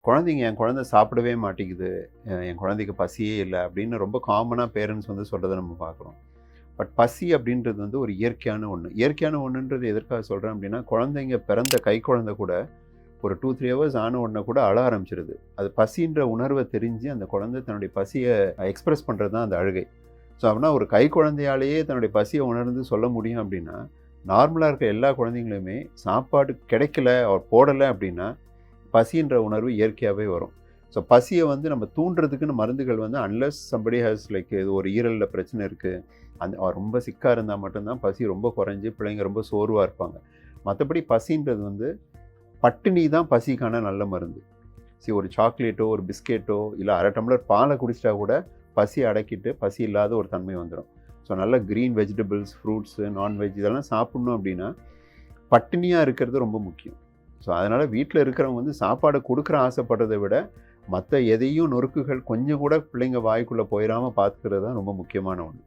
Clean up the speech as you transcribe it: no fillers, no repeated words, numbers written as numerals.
குழந்தைங்க என் குழந்தை சாப்பிடவே மாட்டேங்குது, என் குழந்தைக்கு பசியே இல்ல அப்படின்னு ரொம்ப காமனா பேரண்ட்ஸ் வந்து சொல்றத நம்ம பார்க்குறோம். பட் பசி அப்படின்றது வந்து ஒரு இயற்கையான ஒண்ணு. இயற்கையான ஒண்ணுன்றது எதற்காக சொல்றேன் அப்படின்னா, குழந்தைங்க பிறந்த கைக்குழந்தை கூட ஒரு 2, 3 ஹவர்ஸ் ஆன உடனே கூட அழ ஆரம்பிச்சுருது. அது பசின்ற உணர்வ தெரிஞ்சு அந்த குழந்தை தன்னுடைய பசிய எக்ஸ்பிரஸ் பண்றது தான் அந்த அழுகை. ஸோ அப்படின்னா ஒரு கைக்குழந்தையாலேயே தன்னுடைய பசிய உணர்ந்து சொல்ல முடியும் அப்படின்னா, நார்மலா இருக்க எல்லா குழந்தைங்களுமே சாப்பாடு கிடைக்கல, அவர் போடல அப்படின்னா, பசின்ற உணர்வு இயற்கையாவே வரும். ஸோ பசிய வந்து நம்ம தூண்டுறதுக்குன்னு மருந்துகள் வந்து அன்லெஸ் சம்படி ஹேஸ் லைக் இது ஒரு ஈரல்ல பிரச்சனை இருக்கு. ரொம்ப சிக்கா இருந்தா மட்டும் தான் பசி ரொம்ப குறைஞ்சு பிள்ளைங்க ரொம்ப சோர்வா இருப்பாங்க. மத்தபடி பசின்றது வந்து பட்டினி தான் பசிக்கான நல்ல மருந்து. ஒரு சாக்லேட்டோ, ஒரு பிஸ்கெட்டோ, இல்ல 1/2 டம்ளர் பால குடிச்சிட்டா கூட பசிய அடக்கிட்டு, பசி இல்லாத ஒரு தன்மை வந்துரும். ஸோ நல்ல கிரீன் வெஜிடபிள்ஸ், ஃப்ரூட்ஸு, நான்வெஜ் இதெல்லாம் சாப்பிடணும் அப்படின்னா, பட்டினியா இருக்கிறது ரொம்ப முக்கியம். ஸோ அதனால வீட்ல இருக்கிறவங்க வந்து சாப்பாடு குடுக்குற ஆசைப்படுறத விட, மத்த எதையும் நொறுக்குகள் கொஞ்சம் கூட பிள்ளைங்க வாய்க்குள்ள போயிராம பார்த்துக்கிறது தான் ரொம்ப முக்கியமான ஒண்ணு.